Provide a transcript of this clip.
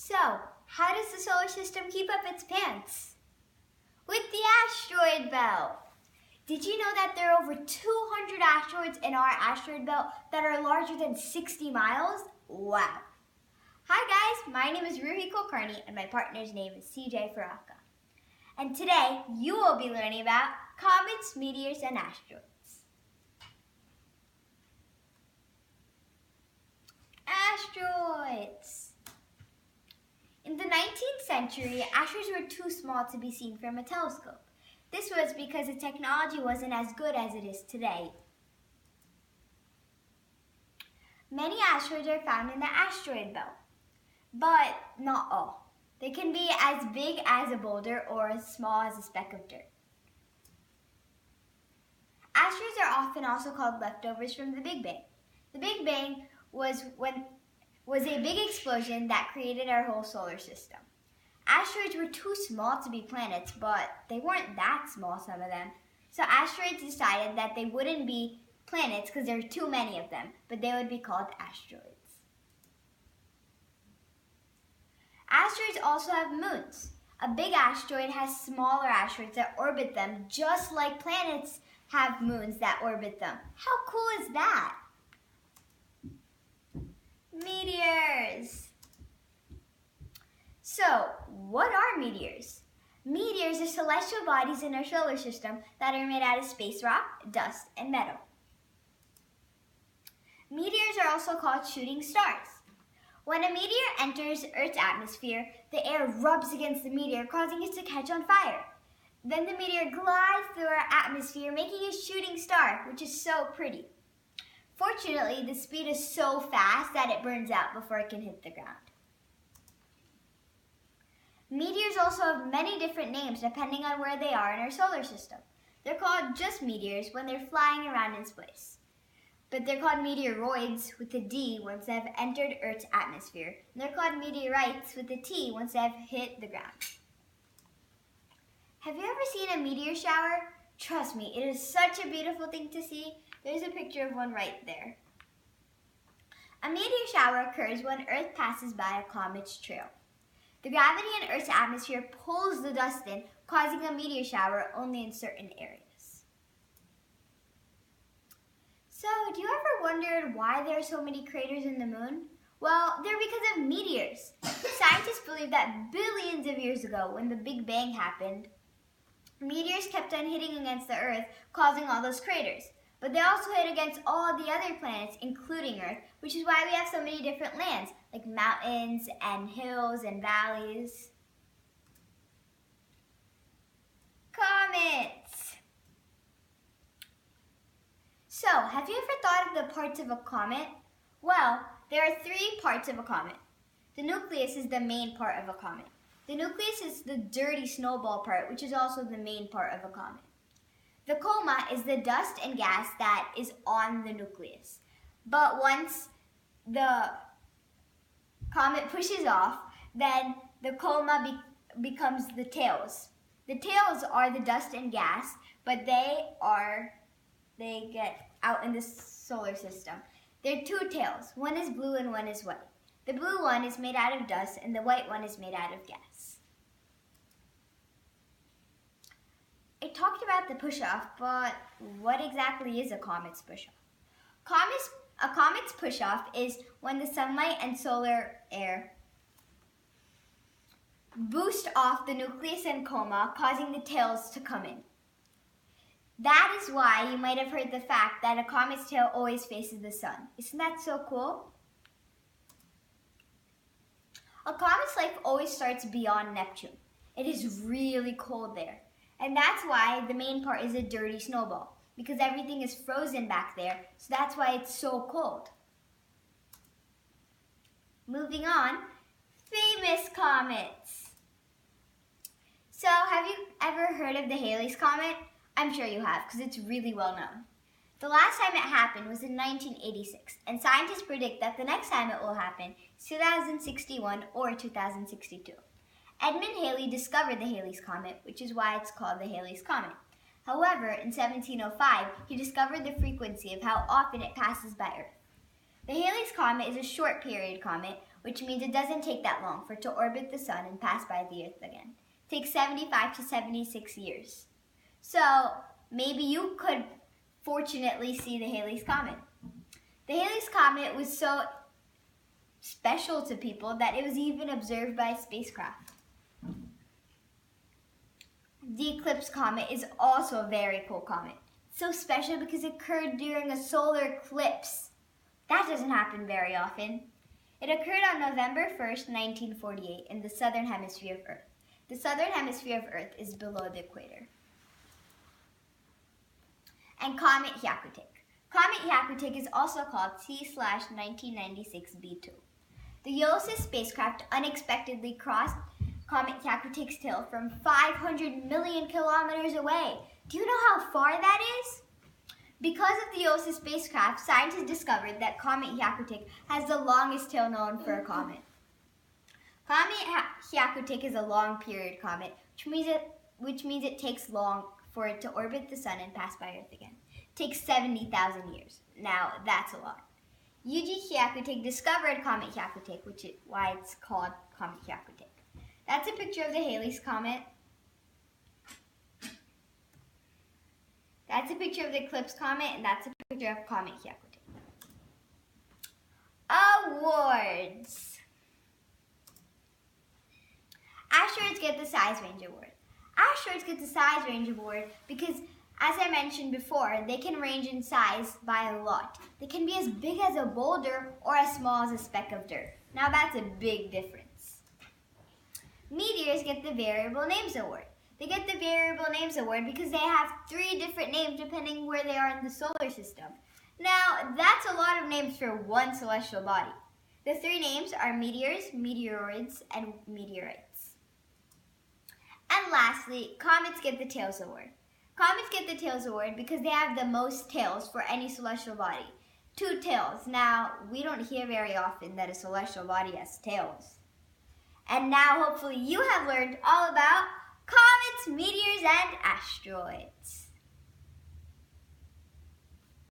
So, how does the solar system keep up its pants? With the asteroid belt. Did you know that there are over 200 asteroids in our asteroid belt that are larger than 60 miles? Wow. Hi guys, my name is Ruhi Kulkarni and my partner's name is CJ Faraka. And today you will be learning about comets, meteors, and asteroids. Asteroids. In the 19th century, asteroids were too small to be seen from a telescope. This was because the technology wasn't as good as it is today. Many asteroids are found in the asteroid belt, but not all. They can be as big as a boulder or as small as a speck of dirt. Asteroids are often also called leftovers from the Big Bang. The Big Bang was a big explosion that created our whole solar system. Asteroids were too small to be planets, but they weren't that small, some of them. So asteroids decided that they wouldn't be planets because there were too many of them, but they would be called asteroids. Asteroids also have moons. A big asteroid has smaller asteroids that orbit them, just like planets have moons that orbit them. How cool is that? Meteors. So, what are meteors? Meteors are celestial bodies in our solar system that are made out of space rock, dust, and metal. Meteors are also called shooting stars. When a meteor enters Earth's atmosphere, the air rubs against the meteor, causing it to catch on fire. Then the meteor glides through our atmosphere, making a shooting star, which is so pretty. Fortunately, the speed is so fast that it burns out before it can hit the ground. Meteors also have many different names depending on where they are in our solar system. They're called just meteors when they're flying around in space. But they're called meteoroids with a D once they have entered Earth's atmosphere. And they're called meteorites with a T once they have hit the ground. Have you ever seen a meteor shower? Trust me, it is such a beautiful thing to see. There's a picture of one right there. A meteor shower occurs when Earth passes by a comet's trail. The gravity in Earth's atmosphere pulls the dust in, causing a meteor shower only in certain areas. So, do you ever wondered why there are so many craters in the moon? Well, they're because of meteors. Scientists believe that billions of years ago, when the Big Bang happened, meteors kept on hitting against the Earth, causing all those craters. But they also hit against all the other planets, including Earth, which is why we have so many different lands, like mountains and hills and valleys. Comets. So, have you ever thought of the parts of a comet? Well, there are 3 parts of a comet. The nucleus is the main part of a comet. The nucleus is the dirty snowball part, which is also the main part of a comet. The coma is the dust and gas that is on the nucleus. But once the comet pushes off, then the coma becomes the tails. The tails are the dust and gas, but they get out in the solar system. There are 2 tails. One is blue and one is white. The blue one is made out of dust and the white one is made out of gas. I talked about the push-off, but what exactly is a comet's push-off? A comet's push-off is when the sunlight and solar air boost off the nucleus and coma, causing the tails to come in. That is why you might have heard the fact that a comet's tail always faces the sun. Isn't that so cool? A comet's life always starts beyond Neptune. It is really cold there. And that's why the main part is a dirty snowball, because everything is frozen back there, so that's why it's so cold. Moving on, famous comets. So, have you ever heard of the Halley's Comet? I'm sure you have, because it's really well known. The last time it happened was in 1986, and scientists predict that the next time it will happen is 2061 or 2062. Edmund Halley discovered the Halley's Comet, which is why it's called the Halley's Comet. However, in 1705, he discovered the frequency of how often it passes by Earth. The Halley's Comet is a short-period comet which means it doesn't take that long for it to orbit the sun and pass by the Earth again. It takes 75 to 76 years. So maybe you could fortunately see the Halley's Comet. The Halley's Comet was so special to people that it was even observed by a spacecraft. The Eclipse Comet is also a very cool comet. It's so special because it occurred during a solar eclipse. That doesn't happen very often. It occurred on November 1st, 1948 in the southern hemisphere of Earth. The southern hemisphere of Earth is below the equator. And Comet Hyakutake. Comet Hyakutake is also called C/1996b2. The Ulysses spacecraft unexpectedly crossed Comet Hyakutake's tail from 500 million kilometers away. Do you know how far that is? Because of the Ulysses spacecraft, scientists discovered that Comet Hyakutake has the longest tail known for a comet. Comet Hyakutake is a long period comet, which means it takes long for it to orbit the sun and pass by Earth again. It takes 70,000 years. Now, that's a lot. Yuji Hyakutake discovered Comet Hyakutake, which is why it's called Comet Hyakutake. That's a picture of the Halley's Comet. That's a picture of the Eclipse Comet, and that's a picture of Comet Hyakutake. Awards. Asteroids get the Size Range Award. Asteroids get the Size Range Award because, as I mentioned before, they can range in size by a lot. They can be as big as a boulder or as small as a speck of dirt. Now that's a big difference. Meteors get the Variable Names Award. They get the Variable Names Award because they have 3 different names depending where they are in the solar system. Now, that's a lot of names for one celestial body. The 3 names are meteors, meteoroids, and meteorites. And lastly, comets get the Tails Award. Comets get the Tails Award because they have the most tails for any celestial body. 2 tails. Now, we don't hear very often that a celestial body has tails. And now, hopefully, you have learned all about comets, meteors, and asteroids.